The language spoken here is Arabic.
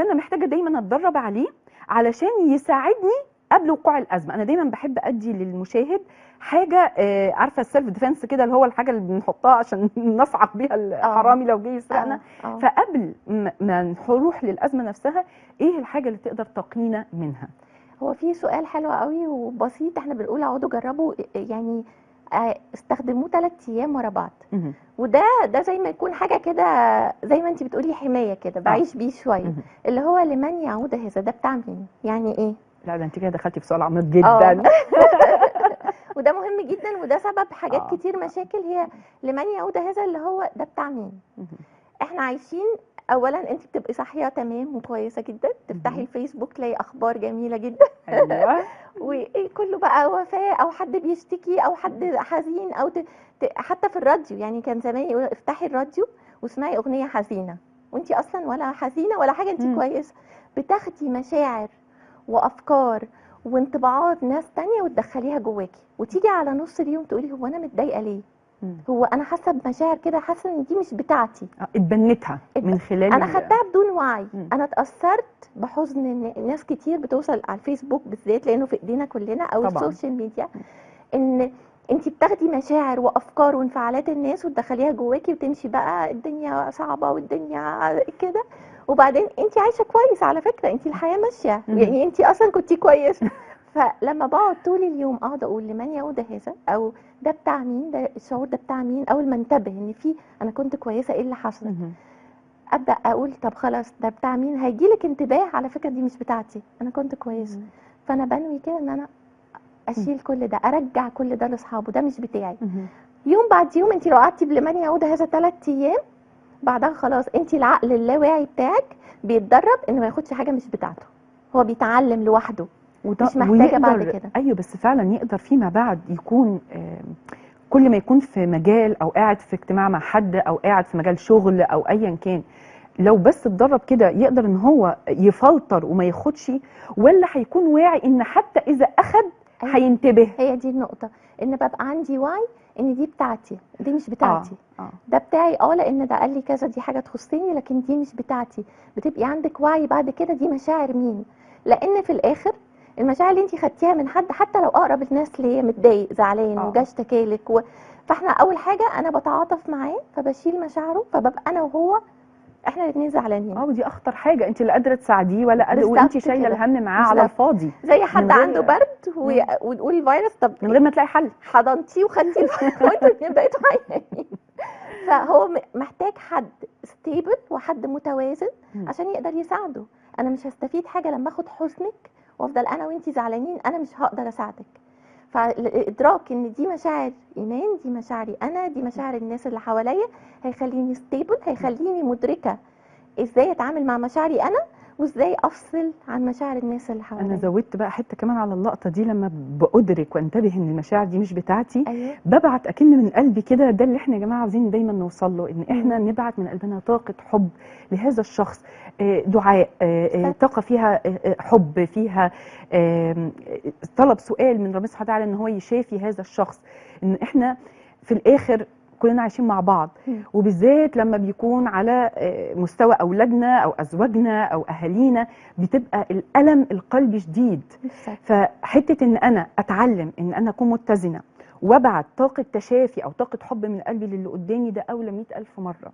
اللي انا محتاجه دايما اتدرب عليه علشان يساعدني قبل وقوع الازمه. انا دايما بحب ادي للمشاهد حاجه عارفه السيلف ديفense كده، اللي هو الحاجه اللي بنحطها عشان نصعق بيها الحرامي لو جه يسرقنا. فقبل ما نروح للازمه نفسها، ايه الحاجه اللي تقدر تقينا منها؟ هو في سؤال حلو قوي وبسيط، احنا بنقول اقعدوا جربوا، يعني استخدموه 3 ايام ورا بعض. وده زي ما يكون حاجه كده، زي ما انت بتقولي حمايه كده، بعيش بيه شويه. اللي هو لمن يعود هذا، ده بتاع مين؟ يعني ايه؟ لا ده انت كده دخلتي في سؤال عميق جدا. وده مهم جدا، وده سبب حاجات كتير مشاكل. هي لمن يعود هذا اللي هو ده بتاع مين؟ احنا عايشين، اولا انت بتبقي صاحيه تمام وكويسه جدا، تفتحي الفيسبوك تلاقي اخبار جميله جدا. ايوه. وكله بقى وفاه، او حد بيشتكي، او حد حزين، او حتى في الراديو. يعني كان زمان يقول افتحي الراديو واسمعي اغنيه حزينه، وانت اصلا ولا حزينه ولا حاجه، انت كويسه. بتاخدي مشاعر وافكار وانطباعات ناس تانية وتدخليها جواكي، وتيجي على نص اليوم تقولي هو انا متضايقه ليه؟ هو انا حاسه بمشاعر كده، حاسه ان دي مش بتاعتي. اتبنتها من خلال انا خدتها بدون وعي. انا اتاثرت بحزن ناس كتير بتوصل على الفيسبوك بالذات، لانه في ايدينا كلنا، او طبعا السوشيال ميديا، ان انت بتاخدي مشاعر وافكار وانفعالات الناس وتدخليها جواكي، وتمشي بقى الدنيا صعبه والدنيا كده. وبعدين انت عايشه كويس على فكره، انت الحياه ماشيه، يعني انت اصلا كنتي كويس. فلما بقعد طول اليوم اقعد اقول لمن يعود هذا، او ده بتاع مين، ده الشعور ده بتاع مين، اول ما انتبه ان في انا كنت كويسه، ايه اللي حصل، ابدا اقول طب خلاص ده بتاع مين، هيجيلك انتباه على فكره دي مش بتاعتي، انا كنت كويسه. فانا بنوي كده ان انا اشيل كل ده، ارجع كل ده لاصحابه، ده مش بتاعي. يوم بعد يوم، انت لو قعدتي بلمن يعود هذا 3 ايام، بعدها خلاص انت العقل اللاواعي بتاعك بيتدرب ان ما ياخدش حاجه مش بتاعته، هو بيتعلم لوحده، مش محتاجه بعد كده. ايوه بس فعلا يقدر فيما بعد يكون كل ما يكون في مجال، او قاعد في اجتماع مع حد، او قاعد في مجال شغل، او ايا كان، لو بس اتدرب كده يقدر ان هو يفلتر وما ياخدش، ولا هيكون واعي ان حتى اذا اخد هينتبه؟ هي دي النقطه، ان ببقى عندي وعي ان دي بتاعتي، دي مش بتاعتي. ده بتاعي لان ده قال لي كذا، دي حاجه تخصني، لكن دي مش بتاعتي. بتبقي عندك وعي بعد كده دي مشاعر مين، لان في الاخر المشاعر اللي انت خدتيها من حد، حتى لو اقرب الناس ليا، متضايق زعلان وجا اشتكالك فاحنا اول حاجه انا بتعاطف معاه، فبشيل مشاعره، فببقى انا وهو احنا الاثنين زعلانين. ودي اخطر حاجه، انت لا قادره تساعديه ولا قادره، وانت شايله الهم معاه على الفاضي، زي حد عنده برد ونقول فيروس، طب من غير ما تلاقي حل، حضنتيه وخدتيه وانتوا الاثنين بقيتوا عيانين. فهو محتاج حد ستيبل وحد متوازن عشان يقدر يساعده. انا مش هستفيد حاجه لما اخد حزنك وافضل انا وانتي زعلانين، انا مش هقدر اساعدك. فالادراك ان دي مشاعر ايمان، دي مشاعري انا، دي مشاعر الناس اللي حواليا، هيخليني ستيبل، هيخليني مدركه ازاي اتعامل مع مشاعري انا، وازاي افصل عن مشاعر الناس اللي حواليا. انا زودت بقى حته كمان على اللقطه دي، لما بادرك وانتبه ان المشاعر دي مش بتاعتي، ببعت اكن من قلبي كده. ده اللي احنا يا جماعه عاوزين دايما نوصل له، ان احنا نبعت من قلبنا طاقه حب لهذا الشخص، دعاء، طاقه فيها حب، فيها طلب سؤال من ربنا سبحانه وتعالى ان هو يشافي هذا الشخص. ان احنا في الاخر كلنا عايشين مع بعض، وبالذات لما بيكون على مستوى اولادنا او ازواجنا او اهالينا، بتبقى الالم القلبي شديد. فحته ان انا اتعلم ان انا اكون متزنه وابعت طاقه تشافي او طاقه حب من قلبي للي قدامي، ده اولى 100,000 مره.